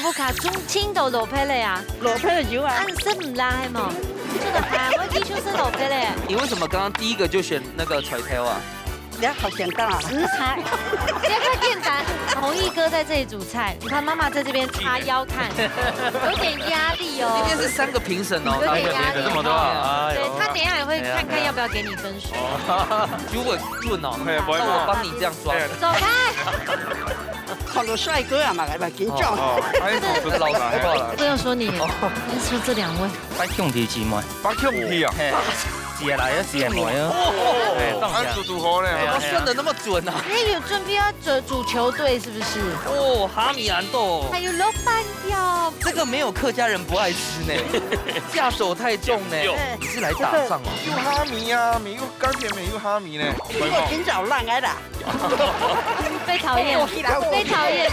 不卡中青到落皮嘞啊，落皮就有啊。按生唔拉係嘛？這個係我基礎是落皮嘞。你为什么刚刚第一个就选那个垂条啊？你好简单啊，食材。这个简单，弘毅哥在这里煮菜，你看妈妈在这边叉腰看，有点压力今哦，天是3个评审哦，有点压力。这么多啊！哎对呦他等一下也会看看要不要给你分数。如果准哦，对不会那我帮你这样抓。走开！看到帅哥啊嘛，咪緊張。哦，哎，不是老师报了。不要说你，你说这2位。八兄弟姊妹，八兄弟啊，是来啊，是来啊，哎，当主好呢，我算的那么准啊！那有准备要煮球队是不是？哦，哈密安豆，还有老板条，这个没有客家人不爱吃呢，下手太重呢。你是来打仗哦？有哈密啊，没有钢铁没有哈密呢。我今早爛嘅啦。被讨厌，被討厭了。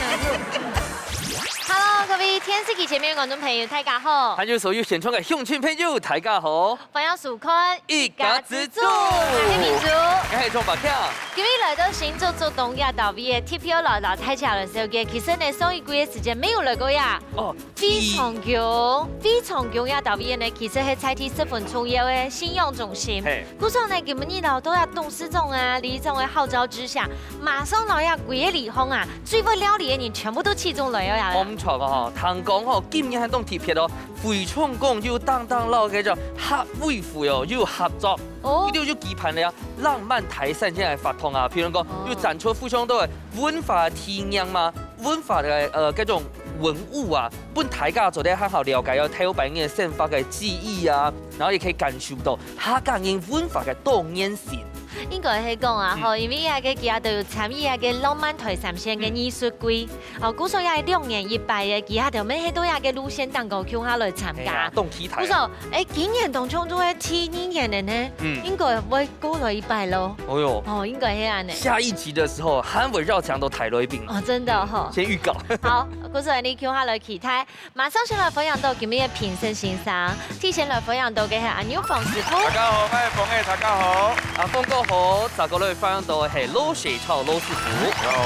Hello， 各位天視機前面嘅觀眾朋友，大家好。還有所有現場嘅鄉親朋友，大家好。歡迎收看一家之主，我係民主。我係莊百強。今日來到新竹竹東亞島邊嘅鐵票來到太橋嘅時候嘅，其實呢上一季嘅時間沒有來過呀。哦，非常強亞島邊呢，其實係菜體十分重要嘅信用中心。故上呢，今日呢都要董事長啊、李總嘅號召之下，馬上來呀，貴嘅離峰啊，最會料理嘅人全部都集中來咗呀。冇錯啊！聽講嗬，今年喺當鐵票哦，會創工要當撈嘅就合會會哦，要合作。呢啲要期盼你啊，浪漫台山先係發通啊，譬如講要展出互相都係文化體驗嘛，文化嘅嗰種文物啊，本大家做得很好了解有台灣嘅生活嘅記憶啊，然後也可以感受到客家人文化嘅多樣性。應該係講啊，吼，因為啊個其他都有參與啊個浪漫台三線嘅藝術季，哦，故所也係2年1擺嘅，其他條咩喺都有個路線蛋糕叫下來參加。動起台。故所今年當中都係第2年嘅呢，應該會過來1擺咯。哦喲，哦，應該係咁呢。下一集的時候，韓圍繞牆都抬來賓。哦，真的嗬。先預告。好，故所你叫下來期待，馬上先來分享到今日嘅評審欣賞，提前來分享到嘅係阿牛馮師傅。大家好，我係馮毅，大家好。阿峰哥好，雜個女分享到係羅水草羅師傅。大家好。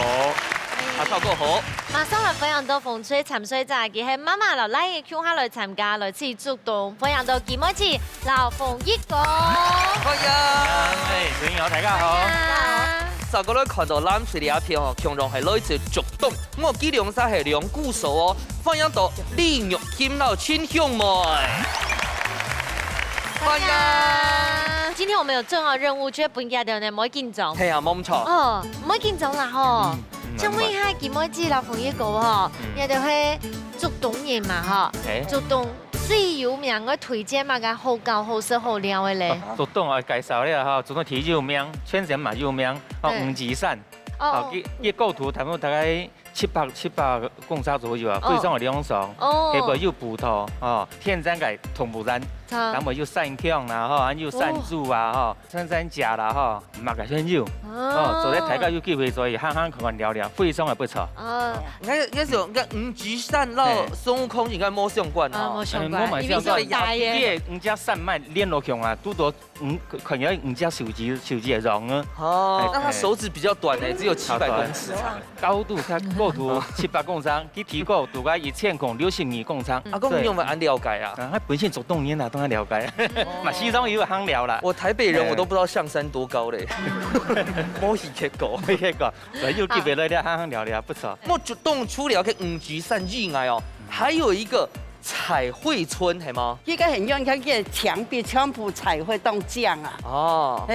阿超哥好。馬上來分享到風吹潛水站嘅係媽媽落嚟嘅 Q 下來參加，來自竹東分享到幾妹子劉鳳一哥。歡迎。哎，朋友大家好。雜個女看到藍水嘅一片哦，強壯係來自竹東，我記兩曬係兩鼓手哦，分享到李玉kim老親兄妹。歡迎。今天我們有重要任務，絕對唔記得呢，唔可以緊張。係啊，冇錯。哦，唔可以緊張啦，嗬。請問一下幾妹子劉鳳一哥嗬，你哋係竹東人嘛，嗬？竹東最有名嘅推薦嘛個好高好食好料嘅咧。竹東我介紹咧哈，竹東挺有名，全省嘛有名，哦黃岐山，哦佢構圖差不多大概700公差左右啊，非常嘅涼爽，下邊有葡萄哦，天山嘅同葡山。咁咪要山姜啦，嗬，有山豬啊，嗬，穿山甲啦，嗬，麥嘅香油，哦，做啲大家有機會所以慳慳看聊聊，非常嘅不錯。應該是用個五指山到孫悟空應該冇相關啊。冇相關，因為係大嘅。啲五隻山脈連落去啊，都多可能五隻手指嘅長啊。哦，那他手指比較短誒，只有700公尺長。高度佢構圖700公尺，佢體高大概1000公60公尺。阿公你有冇按了解啊？佢本身竹東人啊，當然了解。嘛，西裝也有行聊啦。我台北人我都不知道象山多高嘞。冇去睇過，沒睇過，所以有機會來聊行聊聊，不錯。我竹東除了個五指山以外哦，還有一個彩繪村係嗎？依家很樣嘅牆壁全部彩繪當漿啊！哦，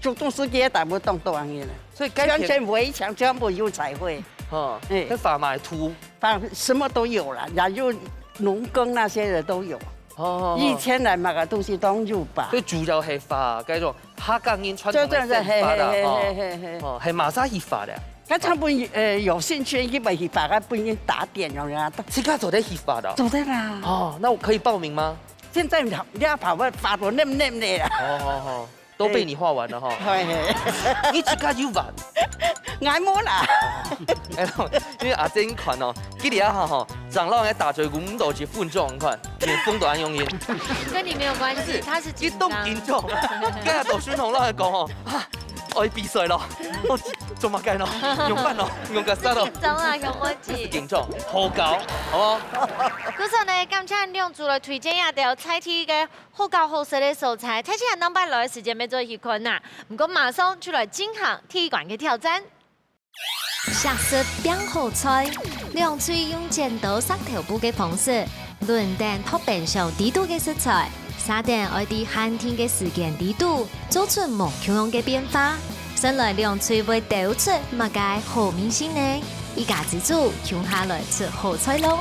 竹東市嘅大部當當嘅，所以全圍牆全部有彩繪。哦，跟砝碼圖，反正什麼都有啦，然後有農耕那些的都有。哦，以前嚟買嘅東西都有吧。所以主要係砝嗰種客家人傳統嘅砝啦，哦，係馬沙砝砝咧。佢差唔多有興趣去買砝砝，佢本身打點咁樣。即刻做啲砝砝的。做得啦。哦，那我可以報名嗎？現在你要跑我發到嫩嫩的啦。哦，都被你畫完了哈。你即刻要畫。眼摸啦。因為阿珍看哦，佢哋啊哈，長老喺打嘴鼓唔到去分眾看，連風都按用音。跟你沒有關係，他是激動緊張。今日讀孫同老係講哦，我要比賽咯，我做乜計咯？用乜咯？用個手咯。緊張啊，向我知。緊張，好搞，好冇？嗰陣呢，感謝兩組來推薦一道菜體嘅好搞好食嘅素菜，睇起來能擺耐時間，沒做一困難。唔過馬上就來進行體育館嘅挑戰。下色變好菜，兩嘴用剪刀塞頭部嘅方式，輪蛋托變上低度嘅食材，撒點愛啲寒天嘅時間低度，做出無窮樣嘅變化。先來兩嘴會抖出乜嘅好明星呢？一家之主用下來吃好菜咯。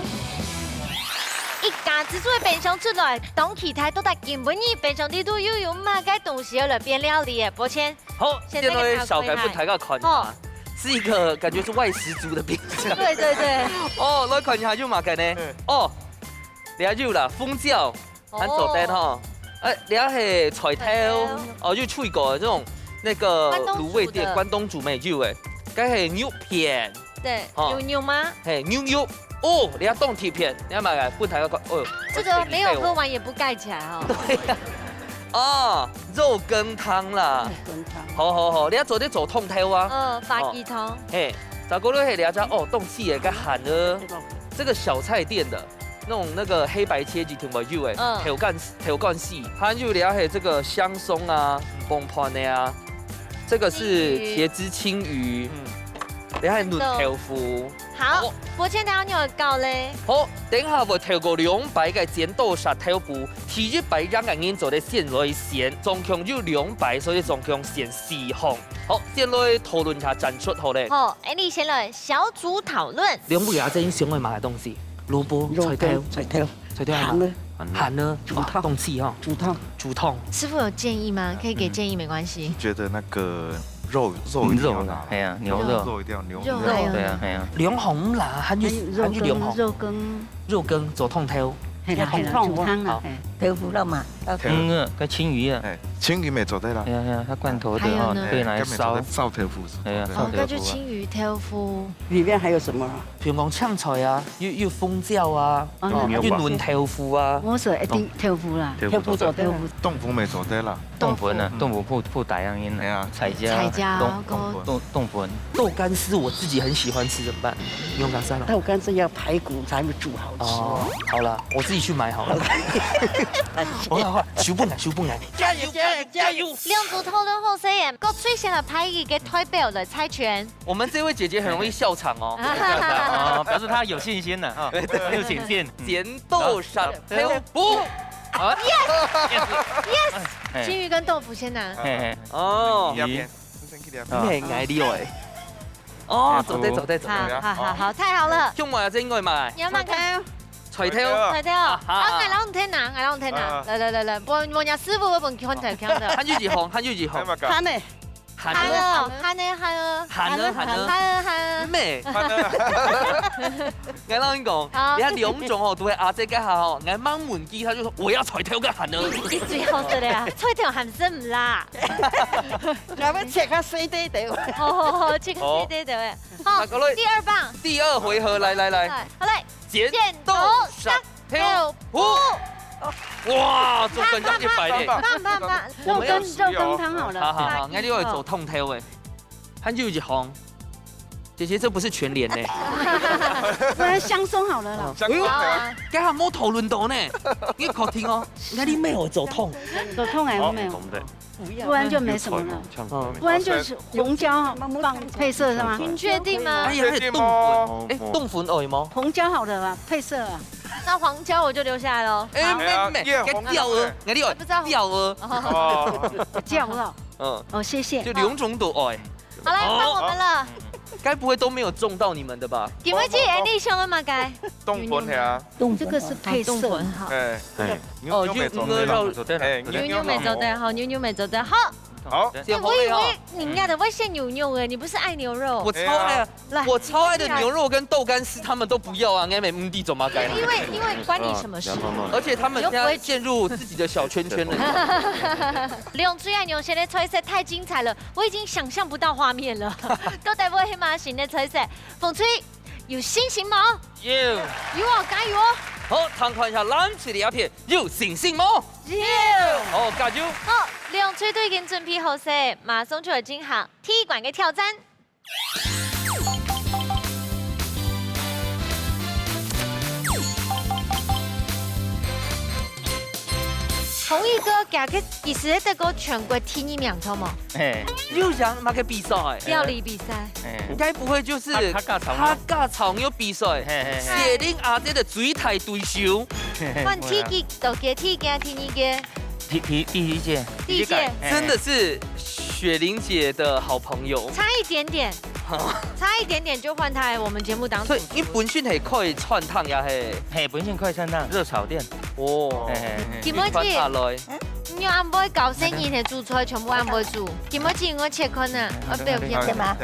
一家之主嘅變相出來，當其他都得根本意變相低度又用乜嘅東西來變料理嘅，抱歉。好，現在小改不抬個款啊，是一個感覺是外食族的變相。對對對。哦，來看一下就乜嘅呢？哦，你睇住啦，鳳椒，很做得哈。你睇係菜頭，哦，就脆過這種那個滷味店關東煮美酒誒，該係牛片。對，牛牛嗎？嘿，牛牛。哦，你睇凍鐵片，你睇埋嘅不抬個款。哦，這個沒有喝完也不蓋起來哦。對呀。哦，肉羹湯啦。羹湯。好，你睇做啲做湯頭啊。發雞湯。嘿，再過來係你睇哦，凍氣嘅個鹹的，這個小菜店的。那個黑白切雞同埋肉誒，條乾絲，還有你睇這個香鬆啊、崩盤的啊，這個是茄汁青魚，你睇嫩豆腐。好，抱歉，等下你要教咧。好，等下會調個2白嘅煎豆沙豆腐，其餘白讓個人做的鮮來鮮，總共就2白，所以總共鮮4項。好，先來討論下戰術好咧。好，你先來小組討論。兩位阿姐想要買嘅東西，蘿蔔、菜頭鹹呢？鹹呢？煮湯，凍氣哈。煮湯。師傅有建議嗎？可以給建議，沒關係。覺得那個肉一定要拿，哎呀，牛肉一定要牛肉，對啊，哎呀，兩紅啦，還有兩紅肉羹做湯頭。係啦，煮湯啦，豆腐肉嘛，跟青魚啊，青魚咪做得啦，係啊，它罐頭的哦，可以拿來燒燒豆腐，係啊，哦，那就青魚豆腐。裡面還有什麼？譬如講青菜啊，要鳳椒啊，要嫩豆腐啊。我說一定豆腐啦，豆腐做得，豆腐咪做得啦，凍粉啊，豆腐鋪大樣音啊，彩椒，凍粉。豆乾絲我自己很喜歡吃，怎麼辦？用咖喱。豆乾是要排骨才會煮好吃。哦，好了，我自己去買好了。好，收不難，加油！兩組討論後，先各推薦了排一個代表的猜拳。我們這位姐姐很容易笑場哦。哦，表示她有信心的啊，很有信心。煎豆沙豆腐。Yes，青魚跟豆腐先拿。哦，魚。咩嗌呢位？哦，走得。好，太好了。用埋真應該買。你要買看？菜頭。啊，我攞唔聽拿，來，我人師傅我問看的。韓語幾行？鹹呢？鹹咩？我老講，你睇兩種哦，都係阿姐家下哦，我掹門機，他就說我要菜頭嘅鹹啊。你最好食咧，菜頭鹹色唔辣。我要切個細啲啲。好，切個細啲啲。好，第2棒。第2回合，來。好嘞，剪豆沙豆腐。哇，做更加100嘞！棒，肉羹湯好了。好，我呢個做湯頭誒，韓語一行。姐姐，這不是全臉呢。不然香鬆好了啦。哎呦，家下冇討論到呢，你確定哦？我啲咩我做湯？做湯還有沒有？不然就沒什麼了。不然就是紅椒放配色是嗎？你確定嗎？哎呀，係凍粉，凍粉而已嗎？紅椒好的吧，配色啊。那黃椒我就留下來咯。哎，咩？給掉了，我呢個掉了。掉了。哦，謝謝。就2種都愛。好來，換我們了。該不會都沒有中到你們的吧？點會知你想的嘛？該凍粉係啊，這個是配色。好。哦，牛肉做得，牛沒做得好，牛沒做得好。好，我以為你家的會選牛哎，你不是愛牛肉？我超愛，我超愛的牛肉跟豆乾絲，他們都不要啊！我們地怎麼改？因為關你什麼事？而且他們現在陷入自己的小圈圈了。兩嘴愛牛舌的菜色太精彩了，我已經想象不到畫面了。都帶我黑馬型的菜色，風吹有信心嗎？有哦，加油哦！好，參看一下藍色的鴉片，有信心嗎？有。好，加油！好，兩嘴都已經準備好勢，馬上就要進行體育館嘅挑戰。弘毅哥，今日其实在个全国第一名，错吗？嘿，又想马个比赛，料理比赛，该不会就是他架草牛比赛，雪玲阿姐的水台对手，换体技都给体给第一个，第一届，真的是雪玲姐的好朋友，差一点点。差一点点就换他来我们节目当中。所以你本身系可以串烫呀嘿，本身可以串烫热炒店。哦，김어지，你按不会搞生意的煮菜全部按不会煮。김어지我切坤呢，对不对吗？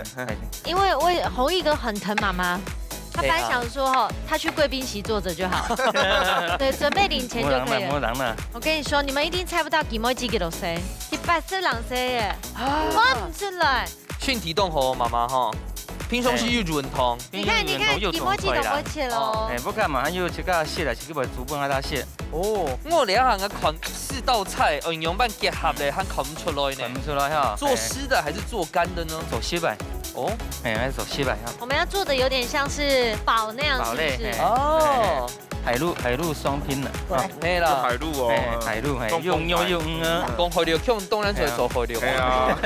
因为弘毅哥很疼妈妈。他本来想说哈，他去贵宾席坐着就好，对，准备领钱就可以了。我跟你说，你们一定猜不到김어지给了谁，100人谁耶？我唔出来。训体动吼妈妈哈，平常时又润汤。你看김어지都冇切咯。不过马上又切个蟹了，切个煮饭阿蟹。哦，我两行嘅款4道菜用用办结合咧，还看不出来呢。看不出来哈。做湿的还是做干的呢？做稀饭。哦，还是做稀饭哈。我们要做的有点像是煲那样，是不是？哦。海陆双拼了，对啦，海陆哦，海陆用啊，讲海陆用当然就做海陆。系啊，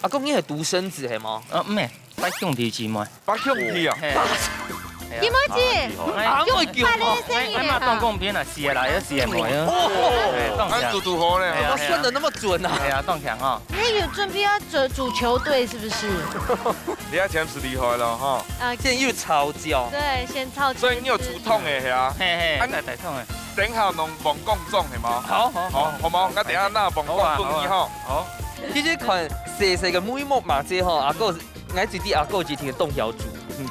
阿公你系独生子系吗？唔系，8兄弟姊妹8兄弟啊。김어지，快乐生意嘛当公边啊，是啦，有是冇啊。哦，俺嘟嘟好咧，他算得那么准啊！系啊，当强哈。你有准备要组球队是不是？你阿前是厉害了哈。现在又抄教。对，先抄。所以你有主痛的系啊？嘿，大痛的。等下弄王公种系吗？好，好冇？我等下拿王公种你好。好。其實看細細嘅每幕嘛，這吼阿哥，我自己阿哥之前嘅凍條煮。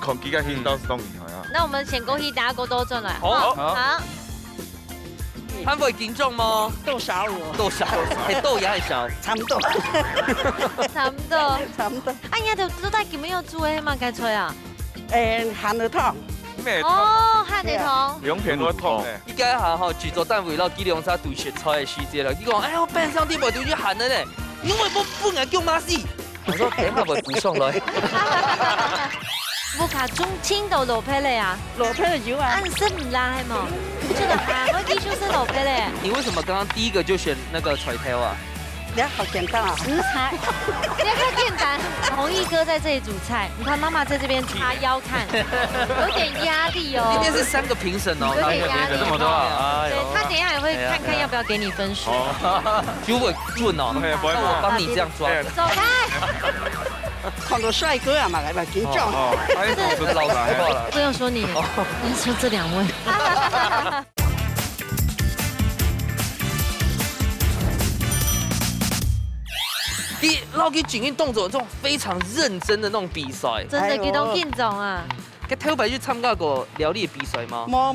看幾個片都是凍厲害啊。那我們先恭喜大家過多進來。好。他會緊張嗎？豆少我。豆少，係豆也係少。差唔多。差唔多。哎呀，都帶佢們要煮嘅嘛，該吹啊。鹹魚湯。咩湯？哦，鹹魚湯。兩片都湯嘅。依家下吼製作單位攞幾兩隻對雪菜嘅時節啦，佢講：哎呀，我班上啲部隊要鹹嘅咧，因為我本來叫馬死。我說等下會補上來。我卡中青豆老皮嘞啊，老皮的油啊，暗示唔拉係嘛？這個韓國技術是老皮嘞。你為什麼剛剛第一個就選那個菜頭啊？好簡單啊，食材，你看簡單。弘毅哥在這裡煮菜，你看媽媽在這邊叉腰看，有點壓力哦。今天是3個評審哦，有點壓力。這麼多啊！對，他等一下也會看看要不要給你分數。就會準哦，我幫你這樣抓。走開。看到帥哥啊嘛，來吧，緊張。是老實話了。不用說你，你說這兩位。你撈佢警運動作，這種非常認真的那種比賽，真的佢都緊張啊！佢頭擺去參加過料理比賽嗎？冇。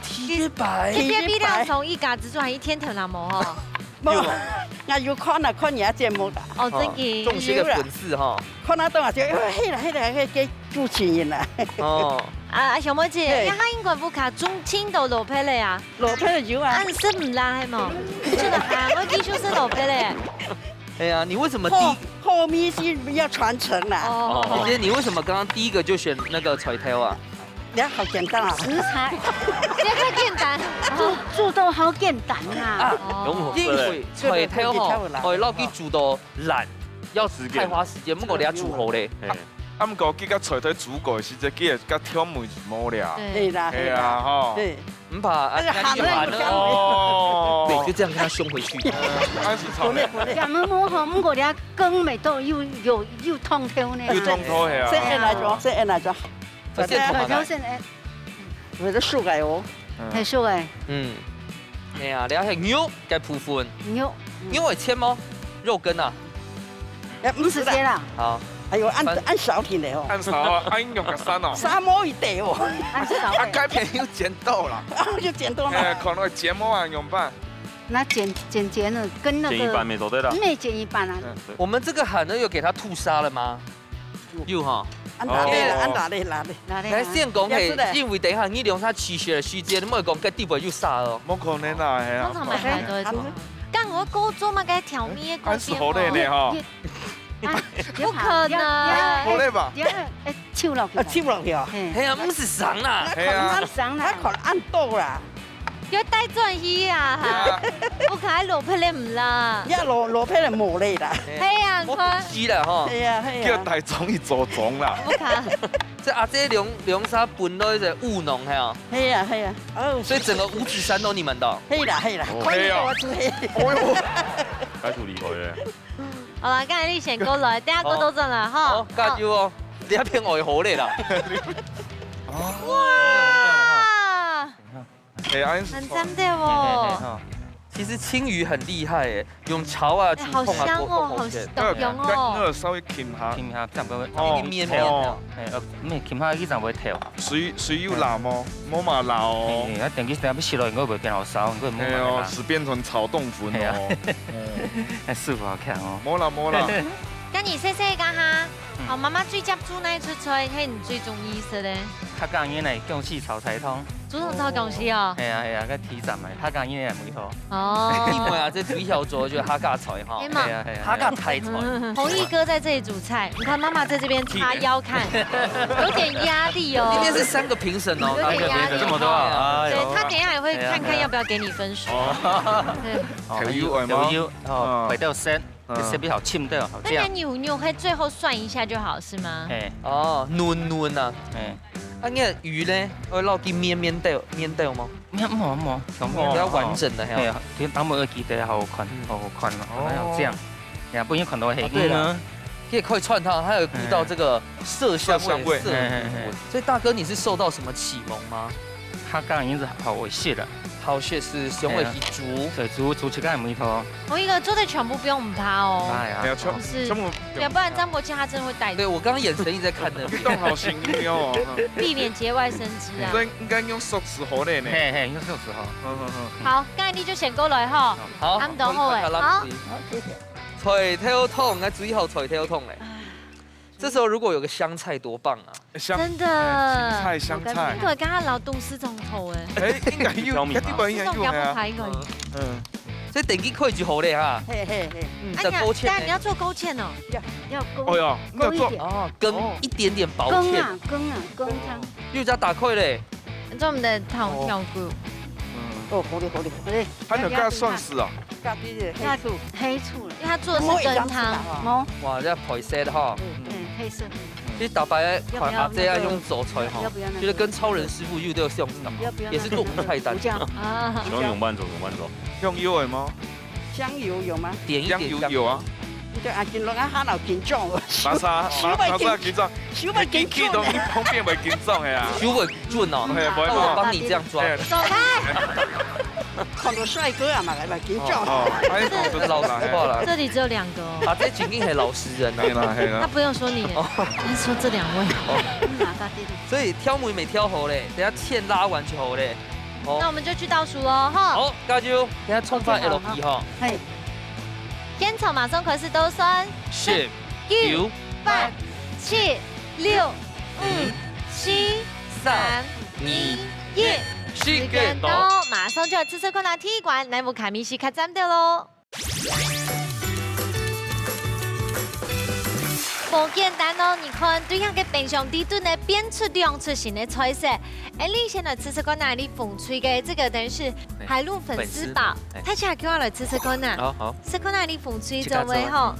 鐵擺。你別比較從一家之主，還一天頭那冇哈。冇，我要看啊看人家節目啦。哦，真嘅。仲是個粉絲哈。看那當下就，嘿啦，嘅主持人啦。哦。啊，小妹姐，你喺英國不卡中青豆老皮嘞啊？老皮的油啊。暗示唔拉係嘛？這個韓國技術是老皮嘞。哎呀，你為什麼後面是要傳承啦？哦。姐姐，你為什麼剛剛第一個就選那個菜頭啊？好簡單啊！食材，這個簡單，煮到好簡單啊！因為菜頭吼，我撈佢煮到爛，要太花時間，不過你要煮好咧。啊，不過佢個菜頭煮過時，只佢個挑梅冇了。對啦，係啊，哈。對，唔怕，喊了哦。對，就這樣跟他兇回去。咁麼好，不過你羹味道又通透呢。又通透係啊。先按來做。我都熟嘅哦，係熟嘅。係啊，你係牛嘅部分。牛係切嗎？肉羹啊？唔是切啦。好。哎呦，按少啲嚟哦。按少啊，按用個山哦。沙摸一地哦。按少。啊，改片又剪刀啦。就剪刀啦。可能剪毛啊，用辦。那剪了，跟那個。剪一半沒做對啦。沒剪一半啊。我們這個韓呢，有給他吐沙了嗎？有哈。按打咧。來先講係，因為等下你用他起血的時間，你冇講佢地位又沙哦。冇可能啊，係啊。通常買都會做。但我高中嘛，該調咩？按是好累呢哈。不可能。好嘞吧？手落去，切落去哦。哎呀，不是伤啦，系啊，他可能按倒啦，要带转去啊！不可能落魄的唔啦。一落批嚟磨你啦。係啊，我佢知啦吼。係啊係啊。叫大總去做總啦。不可能。这阿姐凉沙搬到一个務農係啊，係啊係啊。哦。所以整個五指山都你們的。係啦係啦。可以啊。哦哟。該處理佢咧。好啦，剛才你先過來，等下過到陣啦，哈。好，加油哦！你一片外河嚟啦。哇！很真的哦。其實青魚很厲害誒，用炒啊、好香哦，好動用哦。稍微醃下，醃下，差唔多。哦，面面啊。咩醃下呢陣會跳。水要辣麼？冇嘛辣哦。一定啲要食落，應該會變好燒，應該唔係哦，是變成炒豆腐哦。係師傅好強哦。冇啦冇啦。咁你細細個哈，我媽媽最接煮呢出菜，係你最中意食咧？客家人嚟江西炒菜湯。煮湯炒江西哦。係啊，個體站嚟，客家人嚟每套。哦。因為啊，這水餃做就客家菜哈。係嘛？客家台菜。弘毅哥在這裡煮菜，你看媽媽在這邊叉腰看，有點壓力哦。今天是3個評審哦，有點壓力。這麼多啊！對，他等一下也會看看要不要給你分數。有哦，味道鮮。這邊好清的，好這樣。那牛會最後涮一下就好，是嗎？哦，嫩啊。啊，你魚咧，會落啲面豆嗎？冇，比較完整的係啊，啲打冇記得好寬哦，這樣，呀，不然看到黑對了，可以串它，還有顧到這個色香味。所以大哥，你是受到什麼啟蒙嗎？客家人是好會食的。好血是雄尾皮煮，對，煮起來沒頭。弘毅哥做的全部不用怕哦。哎呀，不是，要不然張伯鈞他真的會帶。對，我剛剛眼神一直在看的。運動好辛苦哦。避免節外生枝啊。應該用熟食好咧呢。嘿，用熟食好。好，剛才你就先過來哈。好，啱到好誒。好，謝謝。菜頭湯，我最後菜頭湯嘞。這時候如果有個香菜多棒啊！真的，香菜，應該跟他勞動司總頭誒，應該要，一啲本應該要係啊。所以電機可以就好咧哈。嘿。的勾芡，但你要做勾芡哦，要勾。哦喲，勾一點。哦，羹一點點薄芡。羹湯。又加打開咧。做我們的糖條菇。哦，好嘞。還有加蒜絲啊？加啲黑醋，因為他做的是羹湯。哇，這配色的哈。配色。其實大白款阿姐愛用手菜哈，覺得跟超人師傅又都有相似，也是做無菜單。啊，用慢走。用油的嗎？香油有嗎？點一點香油啊。對啊，見落啊，下樓見裝喎。馬莎見裝，小咪見氣到你旁邊咪見裝係啊。小尾準哦，我幫你這樣抓。走開。看到帥哥啊嘛，來咪見裝。老實話啦，這裡只有2個哦。阿姐肯定係老實人啦。他不用說你，他說這2位。所以挑梅沒挑好嘞，等下芡拉完就好嘞。那我們就去倒數嘍，哈。好，加油，等下衝翻 LP 哈。係。煙草馬松可是都酸。10、9、8、7、6、5、7、3、2、1。時間到，馬上就要吃困難體育館內幕卡米西卡站掉嘍。不簡單哦，你看對向嘅冰箱底端呢變出2出新的菜色。你先來吃困難你風吹嘅這個等於是海陸粉絲堡，睇下叫我來吃困難。好，吃困難你風吹就會吼。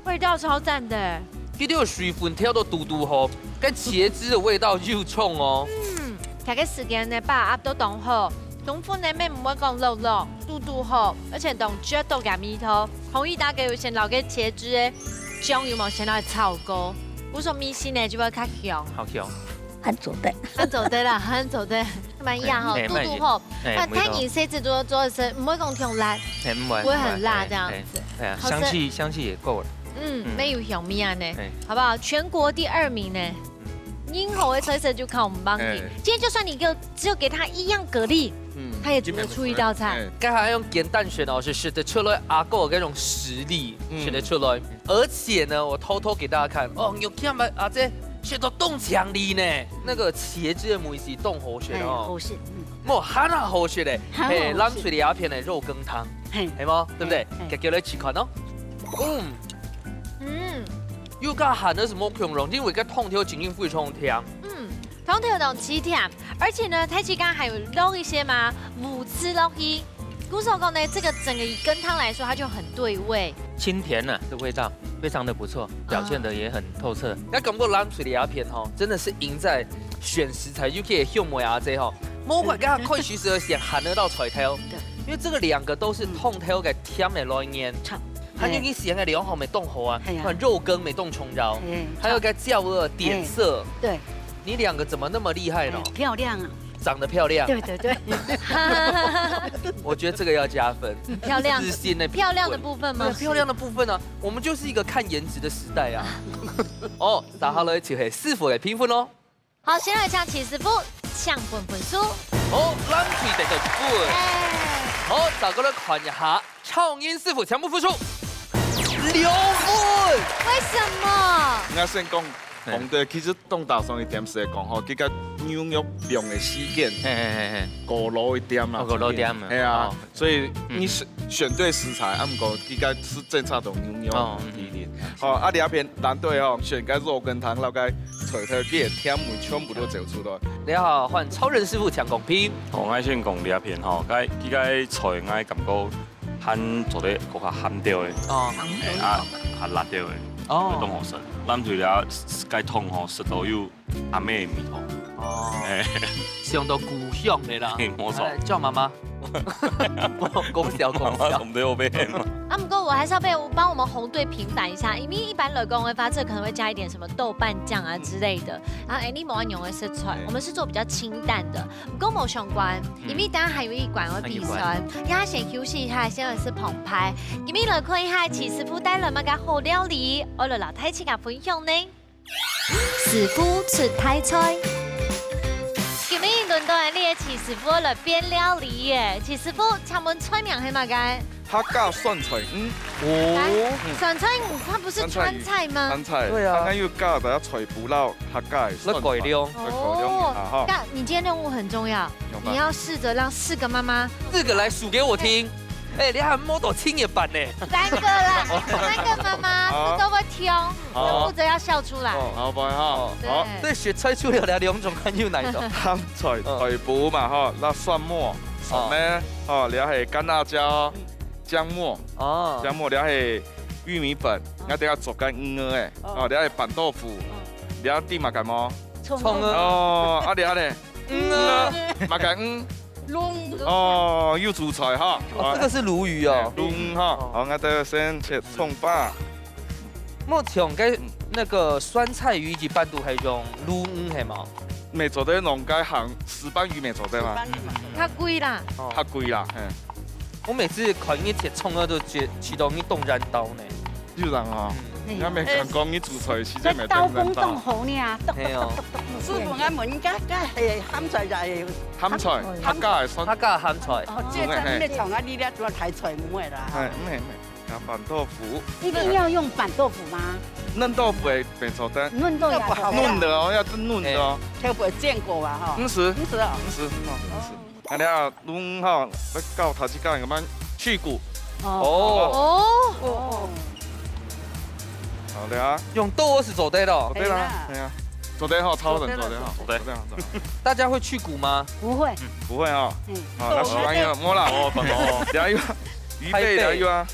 味道超讚的。佢啲水分跳到嘟嘟好，跟茄汁的味道又衝哦。大概時間呢把鴨都凍好，冬粉呢咩唔會講落落，嘟嘟好，而且凍絕到嘅米頭，弘毅大概有先留嘅茄汁嘅醬油冇先留炒過，我說米線呢就會較香。好香。很走的。很走的啦，很走的，蠻一樣哈，嘟嘟好。那睇你設置做的時候，唔會講太辣，不會很辣這樣子。對啊，香氣也夠了。沒有香米啊呢，好不好？全國第2名呢，英豪的菜色就靠我們幫你。今天就算你只有給他1樣蛤蜊，他也煮得出一道菜。剛才用簡單選哦，是選得出來阿哥的那種實力，選得出來。而且呢，我偷偷給大家看哦，有看嗎？阿姐選到凍強力呢，那個茄汁的梅是凍好選哦，好選，冇很好選的，嘿，冷水的鴉片的肉羹湯。係冇？對不對？叫你試看咯。又加鹹的什麼強溶，因為個通條緊緊非常甜。通條同起甜，而且呢，它其實還有落一些嘛母汁落去。古手講呢，這個整個以羹湯來說，它就很對味。清甜呢，這味道非常的不錯，表現得也很透徹。我感覺咱水的鴉片吼，真的是贏在選食材就可以香梅啊這吼。冇怪家可以隨時先鹹得到菜頭，因為這個兩個都是通條嘅甜的來源。還有你鹹嘅兩號沒凍好啊，肉羹沒凍蔥燒，還有個椒味點色。對，你兩個怎麼那麼厲害呢？漂亮啊！長得漂亮。對對對。我覺得這個要加分。漂亮。自信的漂亮的部分嗎？漂亮的部分呢？我們就是一個看顏值的時代啊。哦，打好了就係師傅嘅評分咯。好，先來唱起師傅唱分數。好，咱推第個分。好，大家來看一下，唱音師傅全部付出6分。為什麼？我先講，紅隊其實當大上一點是講吼，佢個牛肉用的時間過老一點啦，過老一點啊，係啊，所以你選對食材，啊唔過佢個是正常的牛肉提煉。好，啊兩邊藍隊哦，選個肉羹湯，那個菜頭嘅甜味全部都走出來。你好，換超人師傅搶公平。我先講兩邊吼，佢個菜我感覺很做得嗰個鹹掉嘅，啊辣掉嘅，都好食。咱除了該湯吼食到有阿妹嘅味道。上到故鄉嘅啦。冇錯。叫媽媽。講笑。唔對我俾。啊，不過我還是要幫我們紅隊平反一下，因為一般來講會發這可能會加一點什麼豆瓣醬啊之類的。然後你冇按用的食材，我們是做比較清淡的，不過冇相關。因為等下還有一罐會鼻酸，讓他先休息一下，先來吃澎湃。因為來看一下齊師傅帶來乜嘅好料理，我來老太請佢分享呢。師傅出台菜。今日輪到你嘅齊師傅來變料理耶，齊師傅請問菜名係乜嘅？客家酸菜酸菜它不是川菜嗎？川菜，對啊，剛剛又加大家菜脯撈客家的酸菜。哦，那你今天任務很重要，你要試着讓4個媽媽4個來數給我聽。哎，你還摸到青也版呢？3個啦，3個媽媽都會挑，負責要笑出來。好不好？好，對，學菜出了2種，看有哪一種？鹹菜菜脯嘛，吼，那蒜末，蒜呢，吼，你係乾辣椒。薑末，薑末了係玉米粉，我等下做緊嘅，哦，了係板豆腐，了啲嘛緊麼？蔥哦，啊了咧，嘛緊哦，又煮菜哈，這個是鱸魚哦，鱸魚哈，好，我等下先切蔥巴。目前嘅那個酸菜魚以及半肚係用鱸魚係嘛？未做得弄該行石斑魚未做得嘛？較貴啦，較貴啦，我每次看你切蔥啊，都覺到你動人刀呢。就人哦，我未講講你煮菜時陣未刀鋒動好呢。係哦。師傅，我問家係鹹菜就係鹹菜，客家係酸。客家鹹菜。哦，即係你從啊呢啲做睇菜唔會啦。係，加板豆腐。一定要用板豆腐嗎？嫩豆腐會做得。嫩豆腐好。嫩的哦，要是嫩的哦。這不見過吧？哈。唔是。啊，你啊，滷哈，要搞頭先講咁樣去骨。哦。好的啊。用豆豉做得的。對啦。對啊。做得好，超人做得好。對。大家會去骨嗎？不會。不會啊。好，那喜歡有摸啦。哦，了有魚背了有啊。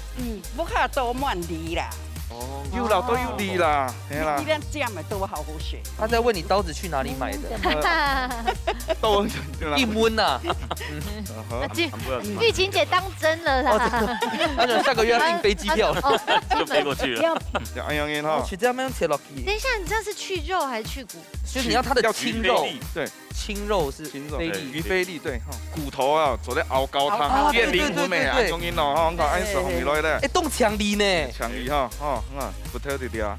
不怕多滿梨啦。有啦，都有梨啦，係啦。呢啲醬咪都好好食。他在問你刀子去哪裡買的？都一蚊吶。玉琴姐當真了啦。他說下個月要訂飛機票了，就飛過去了。哎呀，哈。去這樣用切落去。等一下，你這是去肉還是去骨？就是你要它的青肉。對，青肉是魚菲力，對，骨頭啊，做啲熬高湯，變靈魂咩？啊，中間咯，我講按食紅魚來咧。哎，凍強力呢？強力哈，不偷啲啲啊，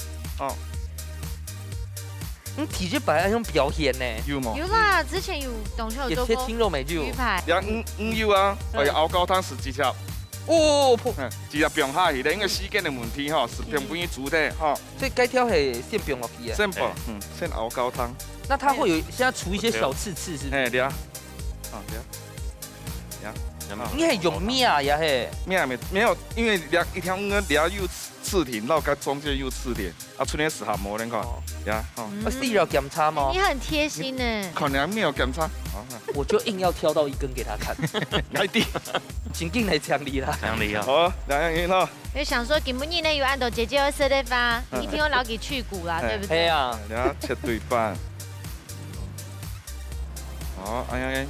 體質本來用表現呢。有冇？有啦，之前有董事有做過。也切青肉沒就。魚排。有有啊，我要熬高湯10條。哦，只要冰下去咧，因為時間的問題哈，是並不易煮的哈。所以該挑係先冰落去啊。先冰，先熬高湯。那它會有現在除一些小刺刺，是不是？哎，對啊，對啊。你系用咩啊？也系没有，因为一条鱼俩又刺挺，然后中间又刺点，啊，出点死蛤蟆，你看，呀，哦，是要检查吗？你很贴心呢。可能没有检查，我就硬要挑到一根给他看。来滴，真劲来强力啦，强力啊！好，两样鱼咯。就想说，今日呢有按到姐姐要设的吧，一定要老给去骨啦，对不对？对啊，然后切对半。好，哎呀，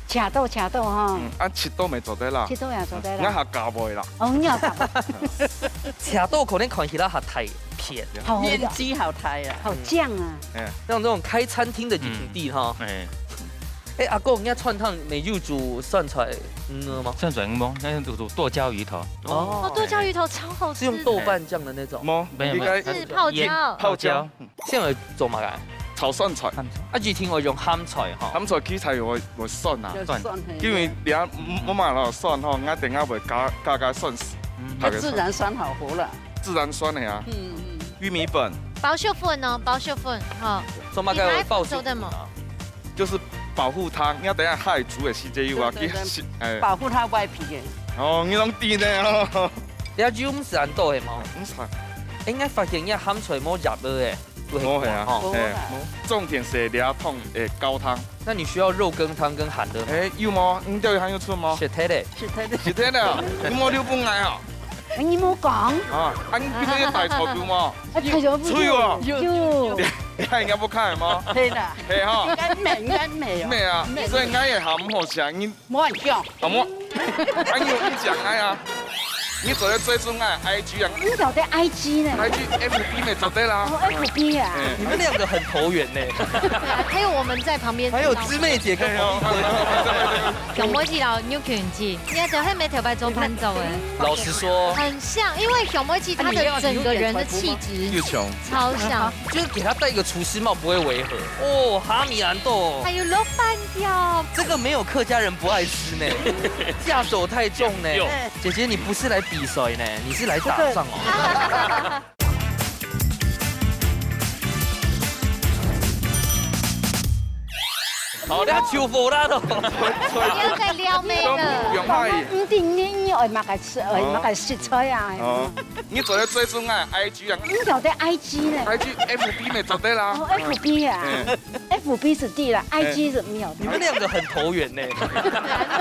卡豆哈。啊，切豆没做得啦。切豆也做得啦。我下教袂啦。哦，你要教。卡豆可能看起来还太偏，面积好太啊，好酱啊。像这种开餐厅的就挺地哈。哎，阿公，人家串烫你就煮蒜菜吗？蒜菜吗？那煮剁椒鱼头。哦，剁椒鱼头超好吃。是用豆瓣酱的那种？没有，是泡椒。泡椒。现在做嘛个？炒蒜菜。啊，以前我用鹹菜哈。鹹菜起菜我蒜啊，因為兩我買了蒜吼，我等下會加蒜絲。它自然酸好活了。自然酸的呀。玉米粉。保秀粉哦，保秀粉哈。做嘛个保秀的嘛？就是保護它，我等下海煮的時間要啊，保護它外皮嘅。哦，你攏知呢哦。你阿煮唔是安多的嘛？唔是。應該發現一鹹菜冇入的誒。冇係啊，重點是兩桶高湯。那你需要肉羹湯跟鹹的嗎？有嗎？你這還有出嗎？是睇的，是睇的。你冇留半嗌啊？你冇講。啊，你見到啲大菜表嗎？大菜表吹喎。有。你看人家不看嗎？係啦。係哈。應該沒有。咩啊？所以嗌嘢下唔好食，你冇人叫。好冇？哎呦，你講嗌啊！你做得最重要 IG 啊？你做的 IG 呢 ？IG FB 沒做得啦。哦 FB 啊。你們兩個很投緣呢。還有我們在旁邊。還有姊妹姐跟我。熊妹姐老牛拳姐，你看就黑眉頭白做盤走哎。老實說。很像，因為熊妹姐她的整個人的氣質。又窮。超像。就是給她戴一個廚師帽不會違和。哦，哈密蘭豆。還有肉飯條。這個沒有客家人不愛吃呢，下手太重呢。姐姐你不是來比賽呢，你是來打仗哦。好，你超火啦都。不要再撩妹了。用派。唔定你愛乜嘅吃，愛乜嘅食菜啊。哦。你做得最重要 IG 啊？你做的 IG 呢 ？IG FB 沒做得啦。哦 FB 啊，FB 是對啦，IG 是沒有。你們兩個很投緣呢。你們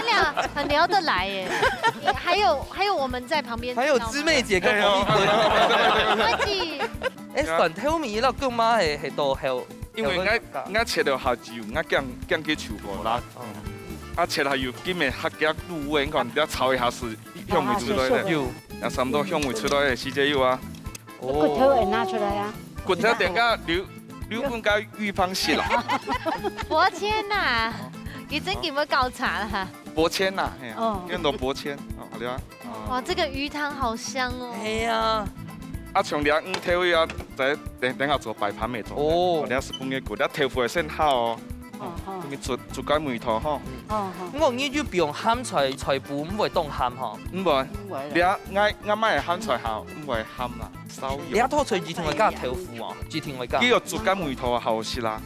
倆很聊得來耶。還有我們在旁邊。還有姊妹姐跟我妹姐。誒，船挑面啦，今晚係到後。因為我切到下酒，我驚去廚房啦。啊，切下又今日客家入味，看你炒一下是香味出來的。有，啊，差唔多香味出來的時間有啊。骨頭會拿出來啊。骨頭等下留半個魚芳食啦。伯謙呐，佢真叫乜搞茶啦？伯謙呐，用到伯謙，好了。哇，這個魚湯好香哦。係啊。啊，從兩條魚啊，等下做擺盤未做。哦。兩是半個骨，兩條會先好哦。哦。你做個梅頭吼。哦。我呢就不用鹹菜菜脯，唔會凍鹹吼。唔會。兩我買鹹菜後唔會鹹啦，少油。兩套菜只聽會加豆腐啊，只聽會加。呢個做個梅頭好食啦。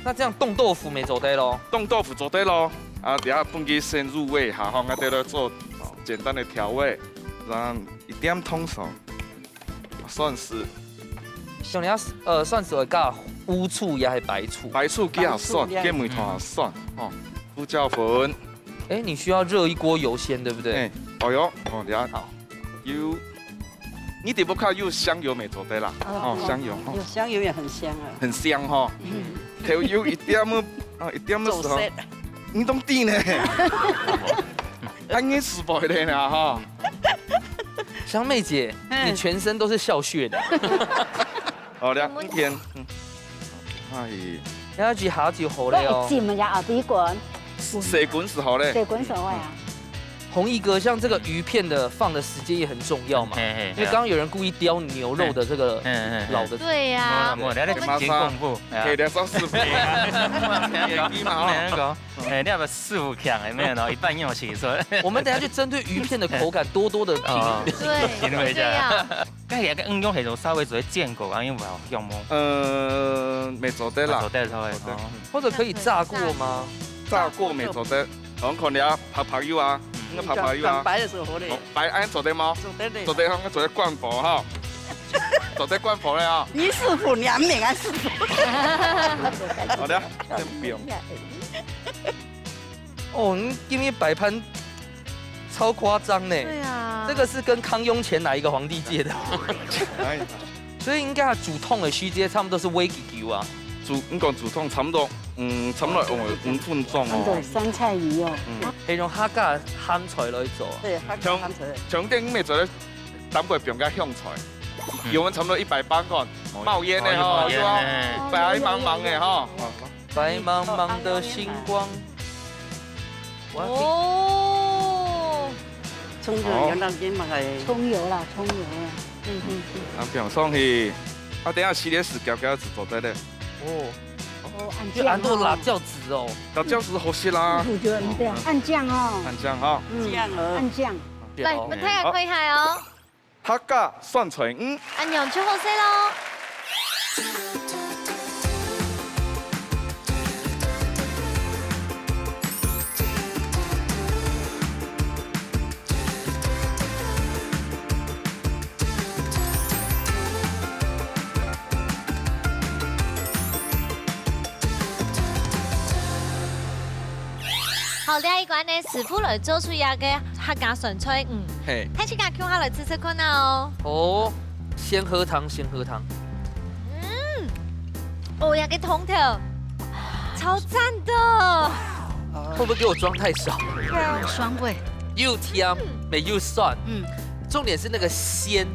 那這樣凍豆腐沒做得咯？凍豆腐做得咯。啊，等下半個先入味下吼，我哋來做簡單的調味，然後一點通手。蒜絲，像你蒜絲會加烏醋也係白醋？白醋加下蒜，加梅頭下蒜，哦，胡椒粉。哎，你需要熱一鍋油先，對不對？哎，哦喲，哦，等下油，你點不靠用香油沒做得啦？哦，香油，有香油也很香啊。很香哈。調油一點一點的時候，你懂啲呢？安尼失敗的啦哈。香妹姐，你全身都是笑穴的。好兩天，哎，你要煮下就好了哦。尖呀，後邊滾。水滾時候咧。水滾所謂啊。弘毅哥，像這個魚片的放的時間也很重要嘛，因為剛剛有人故意雕牛肉的這個老的。對呀。我哋喺前功夫。係兩雙師傅。你係咪師傅強嘅咩？然後一半用起出來。我們等下就針對魚片的口感多多的評。對，這樣。咁而家應用係做稍微做啲煎過，咁樣冇用冇？沒做得啦。做得稍微。或者可以炸過嗎？炸過沒做得。我看你啊，拍油啊，应该拍油啊。白的时候嘞。白安做的吗？做的嘞。做的好，做的灌佛哈。做的灌佛嘞啊。你师傅，你还没俺师傅。好的，不用。哦，你今天摆盘超夸张呢。对啊。这个是跟康雍乾哪一个皇帝借的？所以应该煮桶的时间差不多是微几久啊？你讲煮桶差不多，差不多用5分钟哦。对，酸菜鱼哦。係用客家鹹菜來做。对，鹹菜。像電影做咧，膽過變個香菜，油溫差不多100磅個，冒煙的吼，是吧？白茫茫的吼。白茫茫的星光。哦。葱油有那邊嘛係。葱油啦，葱油啦。啊，不用送去，啊，等下洗點豉椒，給它做得咧。哦，就按到辣椒籽哦，辣椒籽好食啦。按醬哦。按醬哈。醬哦。按醬。嚟，我睇下佢係哦。客家酸菜魚。按洋葱好食咯。好，呢一關呢，師傅來做出一個客家酸菜魚，睇先家叫下來試試看哦。哦，先喝湯，先喝湯。哦，一個湯頭，超讚的。會不會給我裝太少？酸味。又甜，沒又酸。重點是那個鮮，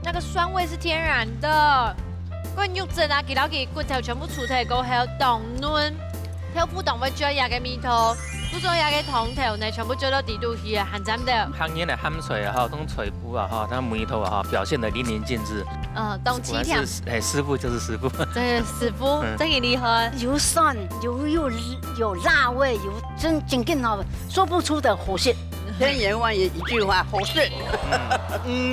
那個酸味是天然的。個肉質啊，見到佢骨頭全部出嚟過後，凍嫩，豆腐凍會追一個味道。嗰種有嘅湯頭呢，全部做到地度去啊，很讚的。香煙的鹹菜啊，哈，種菜脯啊，哈，它梅頭啊，哈，表現得淋漓盡致。懂七條。哎，師傅就是師傅。對，師傅真係厲害。有酸，有辣味，有真勁好，說不出的好食。千言萬語一句話，好食。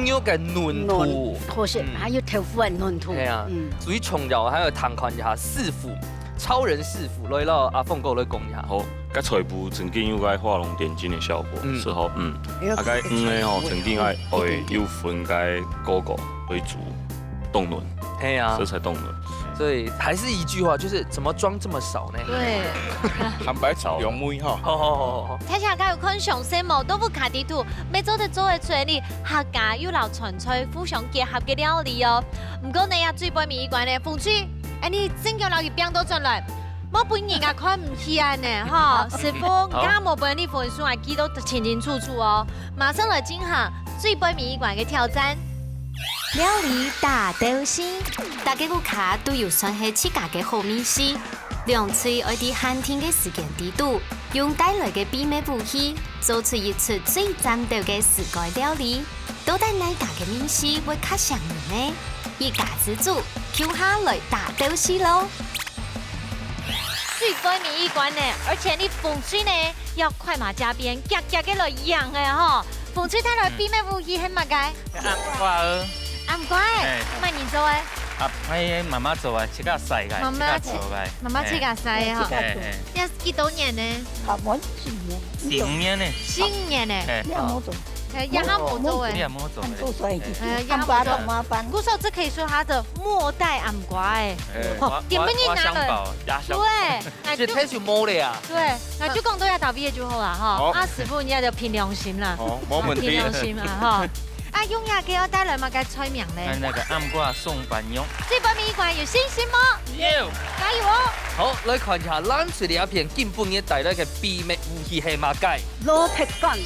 有個嫩土。好食，還有豆腐係嫩土。係啊，屬於重油，還有糖看一下師傅。超人師傅來了，阿鳳哥來講一下。好，個菜脯曾經有個畫龍點睛的效果，是吼，啊個呢吼曾經會有分個果果為主，凍嫩，係啊，色彩凍嫩。所以還是一句話，就是怎麼裝這麼少呢？對，鹹白炒用梅哈。好。睇下佢有看上色冇豆腐卡地圖，每做得做嘅出嚟，客家要留傳菜互相結合嘅料理哦。唔過你啊最背面一關咧，鳳珠。你真叫留意變到進來，我本人啊看唔起啊呢，哈！師傅，啱冇俾你分數啊，記到清清楚楚哦。馬上來進行最背面一關嘅挑戰。料理大刀絲，大家個卡都要算係自家嘅好面試。兩嘴愛啲限定嘅時間地度，用帶來嘅秘密武器，做出一出最讚到嘅世界料理。到底哪家嘅面試會較上面呢？一家之主，叫下來大刀絲咯。最背面一關呢，而且你風水呢要快馬加鞭，夾夾嘅來養嘅嗬。風水睇來秘密武器係乜嘅？暗瓜，乜你做嘅？啊，我媽媽做啊，自家洗嘅，媽媽自家洗嘅嗬。要幾多年呢我10年呢。10年呢。你有冇做？也冇做誒。你有冇做嘅？做所以也冇做。古時候這可以說它的末代暗瓜誒。點俾你拿來？對，這太少摸了呀。對，那就講到要到畢業就好啦哈。啊，師傅你要就憑良心啦。冇問題。憑良心啦哈。啊，用下給我帶來嘛個菜名咧。那個暗瓜送板用。最背面一關有信心嗎？有。加油哦！好，來看一下咱出嚟一片根本嘅帶來嘅秘密武器係乜嘅？羅皮乾。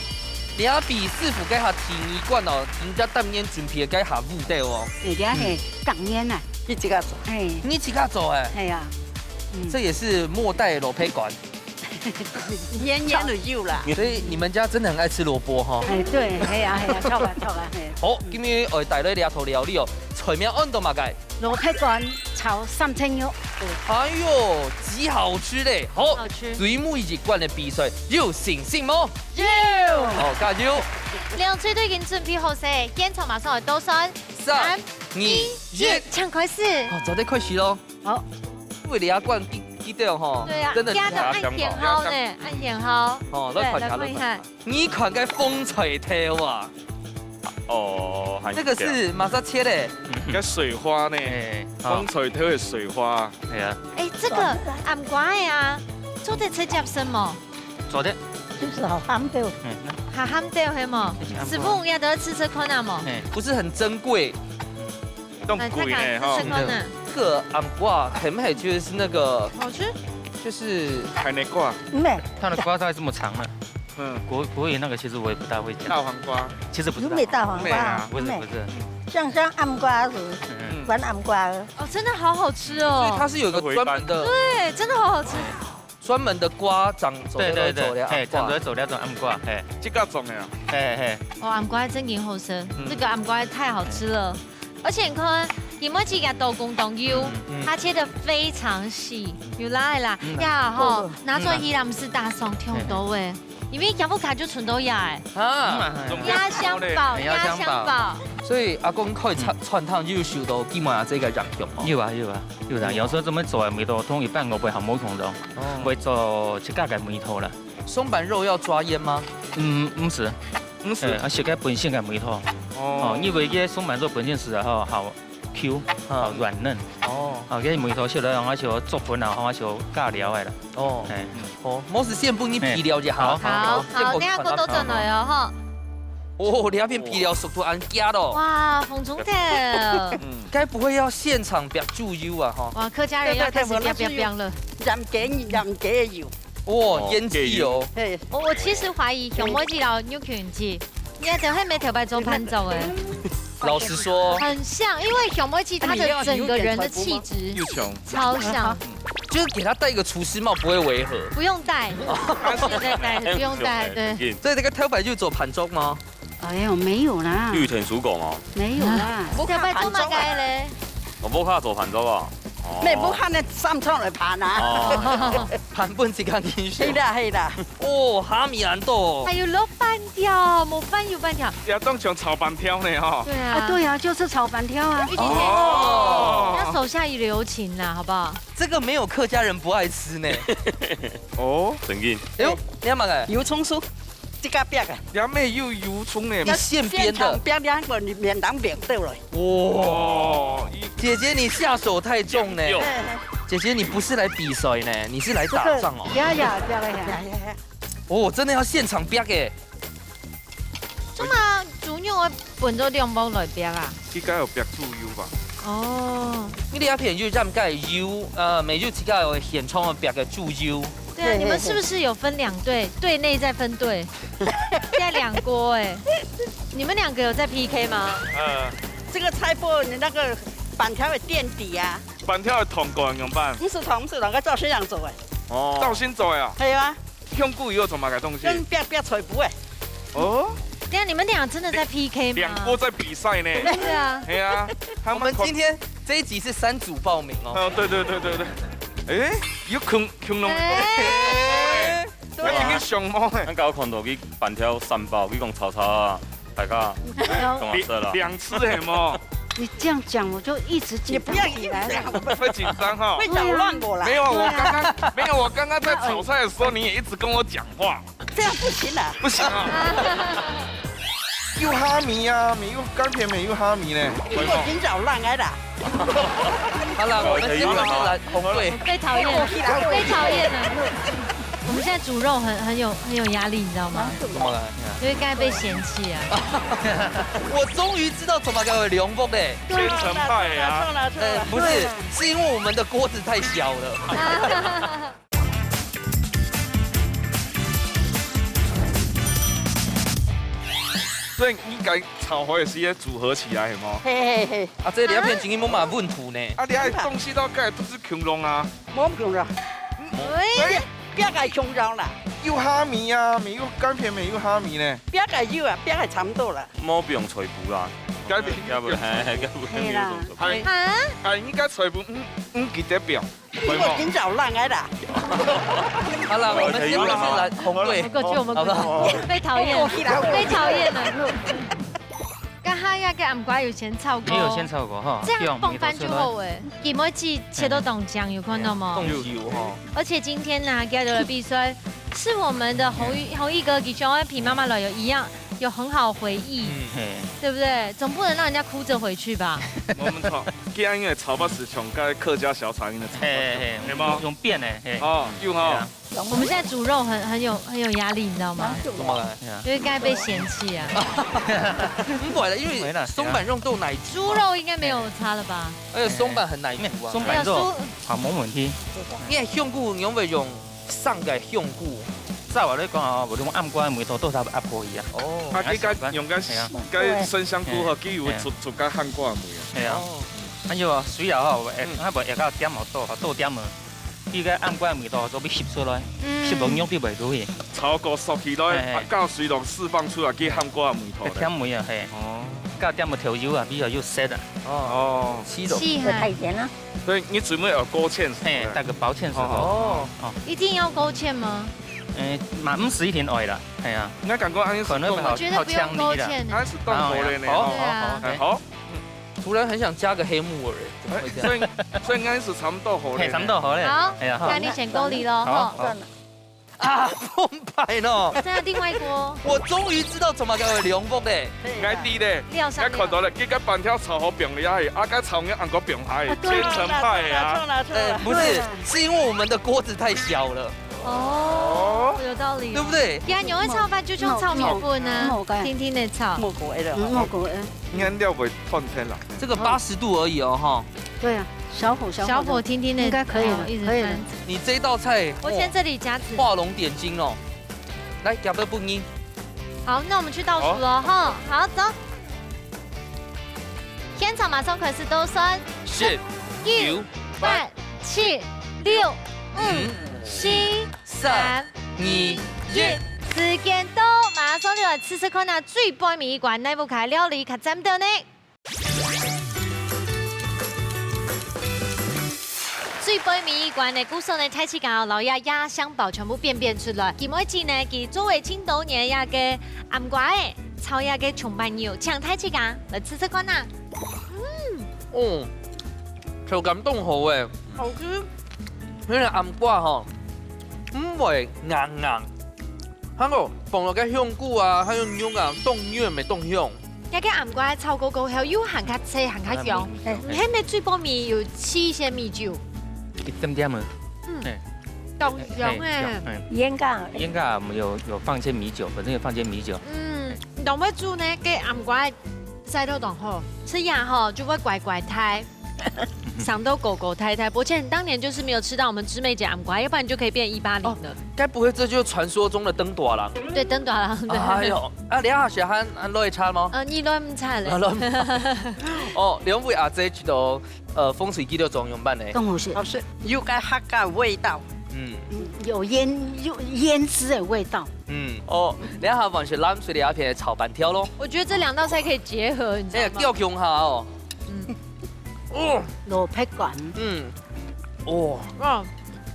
你阿比師傅計下天衣館哦，人家當年準備計下舞台哦。人家係港煙啊，你自家做。你自家做誒？係啊。這也是末代蘿蔔館。年年都有啦。所以你們家真的很愛吃蘿蔔哈？對，係啊，錯啊。好，今日我哋帶來兩套料理哦，菜名按到乜嘅？羅皮乾炒三青肉。哎呦，極好吃嘞！好，對每一關嘅比賽有信心嗎？有。好，加油！兩隊都已經準備好晒，現場馬上來倒數，3、2、1，請開始。好，早啲開始咯。好，因為你阿關记得吼，对啊，真的加的按点好呢，按点好。哦，来看一下，你看个风吹头啊。哦，这个是马上切的，个水花呢，风吹头的水花。系啊。哎，这个暗瓜呀，做的吃夹什么？做的就是好憨豆。好憨豆系么？师傅也得吃看啊么？不是很珍贵。动贵呢哈。这个暗瓜很不很觉得是那个好吃？就是海南瓜。没，它的瓜大概这么长呢。嗯，国语那个其实我也不大会讲。大黄瓜，其实不是。有没大黄瓜？不是。像暗瓜子，玩暗瓜。哦，真的好好吃哦。所以它是有一个专门的。对，真的好好吃。专门的瓜长走了，哎，长得走了种暗瓜，哎，这个种的呀，哎。哦，暗瓜真劲好吃，这个暗瓜太好吃了，而且你看，你们几个豆公豆油，它切的非常细，有啦啦，呀吼，拿出来伊拉姆是大葱挑到诶。因为亚布卡就纯豆芽哎，鸭香堡，鸭香堡，所以阿公可以串烫就受到基本上这个热用哦。有啊，有时候这么做的味道，通一般我不会好冇同种，会做一家嘅味道啦。松板肉要抓腌吗？唔是，啊是个本身嘅味道。哦，因为个松板肉本身是好 Q， 好软嫩。哦，个味道小了，我就做饭啊，我就加料的啦。哦，冇是先不你皮料就好。好，等下我都转来哦哈。哦，两片皮料熟度安加咯。哇，红葱头。该不会要现场煸猪油啊哈？哇，客家人要开始煸了。任鸡油。哇，腌鸡油。我其实怀疑熊猫鸡佬有权鸡，你看这还没头白做盘走哎。老实说，很像，因为熊猫鸡它的整个人的气质超像，就是给他戴一个厨师帽不会违和。不用戴，不用戴，对。所以这个头摆就走盘中吗？哎呦，没有啦。玉田属狗吗？没有啦。头摆做嘛该嘞？我冇卡做盘中啊。你唔好看那三创来盘啊！盘本是看天数。黑的。哦，哈米兰豆。还有肉板条，冇饭有板条。也当像炒板条呢哈。对啊。对啊，就是炒板条啊。玉婷姐，要手下留情啦，好不好？这个没有客家人不爱吃呢。哦，真劲。哎呦，你要嘛个？油葱酥。这个煸啊，两妹又油葱呢，要现编的，煸两个面当煸掉了。哇，姐姐你下手太重呢，姐姐你不是来比赛呢，你是来打仗哦。呀，哦，真的要现场煸嘅。怎么猪肉会分做两包来煸啊？应该有煸猪油吧？哦，你哋一片就这么盖油，每就自家有现冲的煸嘅猪油。对啊，你们是不是有分两队？队内再分队，现在2锅哎，你们2个有在 PK 吗？这个菜脯你那个板条的垫底啊，板条的铜管用办？不是铜，是两个赵先生做的。哦，赵先做呀？系啊，用故意有做嘛个东西？跟煸菜脯哎。哦。对啊，你们俩真的在 PK 吗？2锅在比赛呢。对啊。对啊。我们今天这一集是3组报名哦。哦，对。哎，有坑龙。我今天上网诶。咱搞看到去板条3包，去讲炒啊，大家2次系么？你这样讲，我就一直紧张起来了。会紧张哈？会扰乱我啦。没有，我刚刚在炒菜的时候，你也一直跟我讲话。这样不行啊！不行啊！又哈密啊，米又干片米又哈密呢。我寻找烂挨的。好了，我们今天是来红队。被讨厌了。我们现在煮肉很有压力，你知道吗？怎么了？因为刚才被嫌弃啊。我终于知道怎么叫凉风嘞。千层派啊。不是，是因为我们的锅子太小了。所以你改炒火也是也组合起来，是吗？嘿。啊，这2片已经冇嘛问题呢。啊，你还东西都改都是穷龙啊。冇穷了。别改穷肉啦。又哈密啊，米又干片米又哈密呢。别改油啊，别改差不多了。冇不用吹布啦。改变。系啦。啊，应该吹布记得表。我寻找烂挨的。好了，我们今天是来红队。过去我们好不好？被讨厌了。刚刚哈呀跟暗瓜有先炒过，也有先炒过哈，这样放翻就好哎。你每次切都冻酱，有看到吗？冻油哈。而且今天呢，给到的比赛是我们的弘毅哥给熊皮妈妈了有一样。有很好回忆，对不对？总不能让人家哭着回去吧？我们炒，既然因为炒法是从跟客家小炒因的炒法，有吗？用变的，哦，有哈。我们现在煮肉很有压力，你知道吗？怎么了？因为刚才被嫌弃啊。不会的，因为松板肉都奶猪肉应该没有差了吧？而且松板很奶煮啊。松板肉好冇问题。因为香菇用不用上嘅香菇？在我嚟講啊，無論暗瓜梅頭都差阿婆一樣。哦，啊，佢家用緊生香菇和雞油做緊漢瓜梅啊。係啊，跟住話水油吼，啊無下個點好多，多點啊，佢個暗瓜梅頭都俾烚出來，烚到肉啲味道去。炒過熟起來，到水龍釋放出來嘅漢瓜梅頭。點梅啊，係。哦。加點個調油啊，比較有色啊。哦。細太甜了。所以你準備有勾芡？嘿，帶個薄芡是哦。一定要勾芡嗎？嘛唔是一定愛啦，係啊。我感覺安尼是凍，我覺得不用勾芡。安尼是凍好咧呢。好。突然很想加個黑木耳，所以安尼是差唔多好咧。差唔多好咧。好，那你先勾你咯。好。啊，崩敗咯！再另外一鍋。我終於知道怎麼個涼風咧。愛啲咧，料上。我看到咧，佢個板條炒好冰嘅係，啊個炒嘅按個冰係千層派啊。不是，是因為我們的鍋子太小了。哦，有道理，對不對？呀，牛肉炒飯就用炒米粉啊，天天的炒。木果的，木果的。應料會燙天啦。這個80度而已哦，哈。對啊，小火天天的應該可以了，可以了。你這道菜，我先這裡夾子。畫龍點睛哦。來，夾得不硬。好，那我們去倒數了哈。好，走。天草馬松可是都算10、9、8、7、6、5、4、3、2、1，時間到，馬上就來試試看下最背面一關內部開料理較針對呢。最背面一關呢，古時呢太市港老鴨鴨香堡全部變出來。今每次呢，佢作為青島年呀嘅暗瓜誒，炒呀嘅松板牛，搶太市港來試試看啦。哦，口感都好誒，好吃。因為暗瓜吼，唔會硬，還有放落嘅香菇啊，還有牛啊，凍軟咪凍香。一個暗瓜炒過後，又行較脆，行較香。喺咪最背面有黐一些米酒。一點點啊。凍香誒。煙咖有放些米酒，本身有放些米酒。當尾煮呢，嘅暗瓜曬到凍好，吃呀吼就會乖乖胎。想到狗狗太太，抱歉，當年就是沒有吃到我們知妹姐暗瓜，要不然你就可以變180了。該不會這就是傳說中的登大人？對，登大人。哎呦，啊，你下小漢攞去炒嗎？你攞唔炒咧？哦，兩位阿姐知道風水記錄中用版呢？更好吃，好吃，有個客家味道。有胭脂的味道。哦，你下還是藍水的鴉片炒板條咯。我覺得這兩道菜可以結合，你知道嗎？吊強下哦。蘿蔔乾。哦，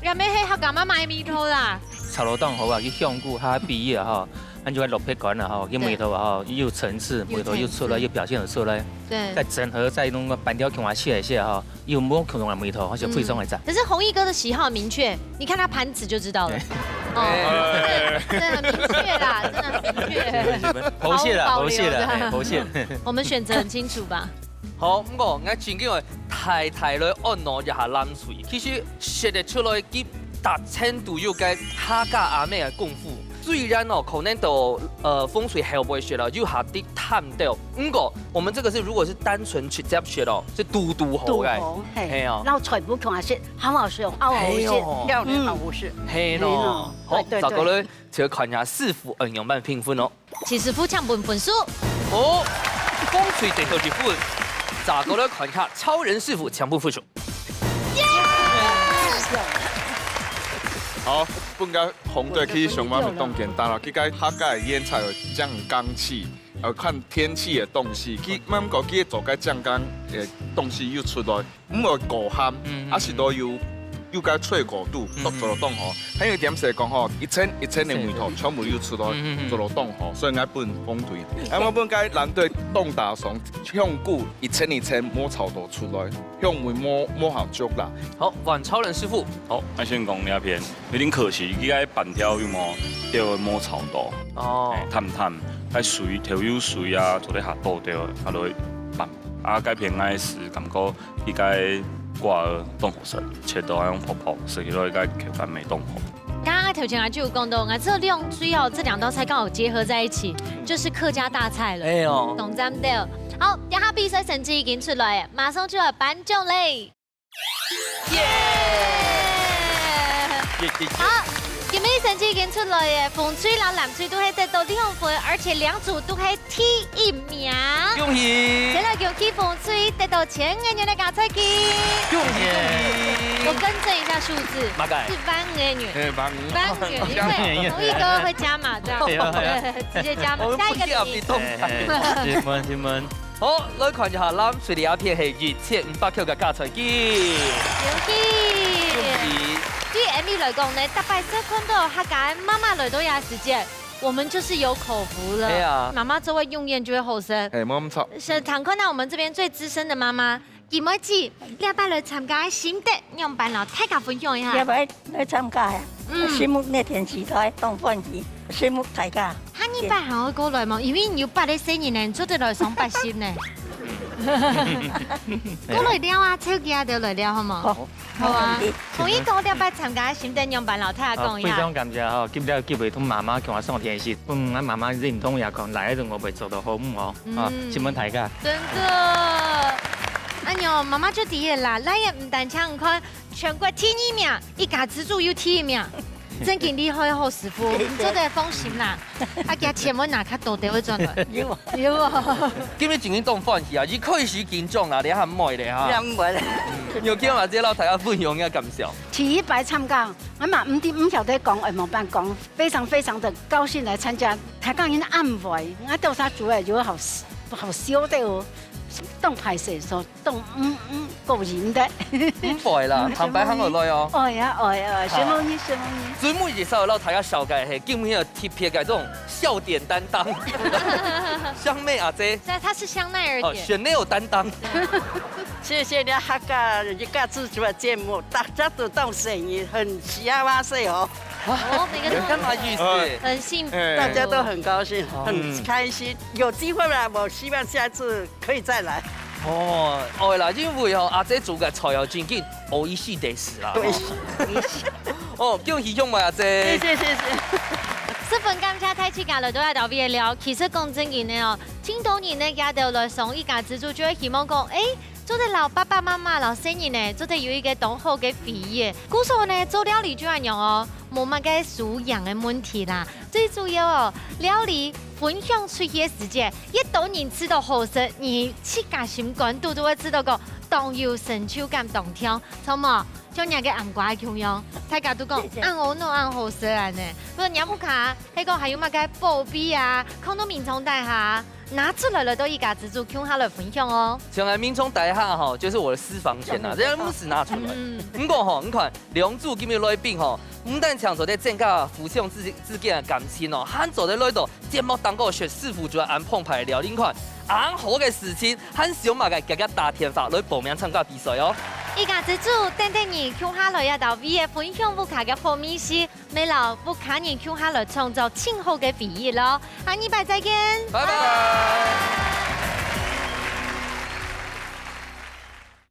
有咩係客家媽買米頭啦？炒羅檔好啊，佢香菇它比啊哈，跟住蘿蔔乾啊哈，佢梅頭啊哈，又有層次，梅頭又出來，又表現得出來。對。再整合再弄個板條給它切一下哈，又冇可能梅頭，而且配上來炸。可是弘毅哥的喜好很明確，你看他盤子就知道了。真的很明確啦，真的很明確。剖析了，剖析了。我們選擇很清楚吧。好，咁我前幾日太太來按摩一下冷水，其實食得出來佢達程度要嘅客家阿妹嘅功夫。雖然哦可能到風水還會學了，又下啲探到。不過我們這個是如果是單純直接學咯，是嘟好嘅。係啊。撈菜脯同埋食，好好食，好好食，料理好好食。係咯。好，就過來就看下師傅應用版評分咯。請師傅搶分數。好，風水最後一分。咋個咧？看下超人師傅強部分數。好，本家紅隊其實上班咪當簡單咯，佢個客家嘅醃菜有降剛氣，看天氣嘅東西，佢慢慢個佢做個降剛嘅東西又出來，唔會過鹹，還是都有又该脆口度，做到冻吼。还有一点是讲吼，一层的梅头全部又出来做到冻吼，所以爱本风腿。我本该蓝队冻打上向骨一层摸草豆出来，向梅摸好足啦。好，阮超人师傅。好，我先讲两片，有点可惜，伊个板条有无钓摸草豆哦，探，该水条有水啊，做咧下倒掉，下落板。啊，该片爱是感觉伊该挂冻好食，切到那种泡泡，食起来该口感没冻好。刚刚条件就有讲到，这两最后这2道菜刚好结合在一起，就是客家大菜了。哎呦，懂咱们的。好，等下比赛成绩已经出来，马上就要颁奖嘞！耶！好。今日成绩已经出来耶，风吹和蓝吹都係得到2分，而且2組都係第1名。恭喜！先來恭喜風吹得到1000元的加菜金。恭喜！我更正一下數字，是10000元。10000元，因為同一個會加碼，這樣直接加碼。下一個題。新聞。好，來看一下咱水里亞片係2500克嘅加菜金。恭喜！對 Andy 來講呢，大白色看到客家媽媽來到也時節，我們就是有口福了。對啊，媽媽做會用宴就會好食。哎，冇咁錯。是唐看到我們這邊最資深的媽媽，葉妹子，你要不要來參加心得？讓班老大家分享一下。要不要來參加呀？節目那天時台當歡喜，節目大家。哈，你爸行去過來嗎？因為你有8個生日呢，做得來上8心呢。過來了啊，超級啊，就來了好冇？好啊，同意講要不要參加心得讓班老太太講一下。非常感謝吼，今日機會同媽媽叫我送甜食，俺媽媽認同也講來一陣我會做到好唔好？啊，新聞大家。真的，哎呦，媽媽就第一啦，來也唔單搶看全國第1名，一家之主又第1名。真經厲害好師傅，做得放心啦。啊，加錢我拿較多啲會賺來。有啊。今日真係當歡喜啊！伊可以是緊張啦，你係唔會咧嚇。唔會。有叫或者老大家分享嘅感受。第100參加，我嘛唔曉得講，誒冇辦講，非常的高興來參加。睇講因暗會，我到時做誒就好笑的哦。當拍攝所當過癮的，唔會啦，行擺行落來哦。愛呀，謝謝你。最每日稍微老大家小解係，今日特別嘅這種笑點擔當，香妹阿姐，她是香奈兒點，Chanel擔當。謝謝你客家一家製作的節目，大家都當生意，很幸せ哦。哦，每個人幹嘛意思？很幸福，大家都很高興，很開心。有機會啦，我希望下次可以再來。哦，係啦，因為阿姐做嘅菜又真緊，好意思地事啦。對。哦，恭喜香妹阿姐。謝謝。十分感謝太子家來到一道邊聊，其實講真嘅呢哦，今多年呢家到來送一家之主，就會希望講，做得老爸爸媽媽、老先人呢，做得有一個當好嘅肥業。古時候呢做料理就係樣哦，冇乜嘅素養嘅問題啦。最主要哦，料理分享出去嘅時間，一到人吃到好食，你自家心肝都會知道個當有成就感當聽，錯冇？像人嘅紅瓜咁樣，大家都講按我弄按好食啊呢。不過人唔卡，迄個還有乜嘅保庇啊，看到民眾大廈。拿出來了都一家之主，向他來分享哦。像來民眾大廈吼，就是我的私房錢啦，這不是拿出來。不過吼，你看兩組今日來賓吼，唔但搶做啲增加互相之間嘅感情哦，還做啲來到節目當個學師傅就按澎湃聊，你看按好嘅事情，很少嘛嘅加大天法來報名參加比賽哦。一家之主等等你向下來一道 V 嘅分享，不卡嘅好美食，未來不卡你向下來創造更好嘅回憶咯。下禮拜再見，拜拜。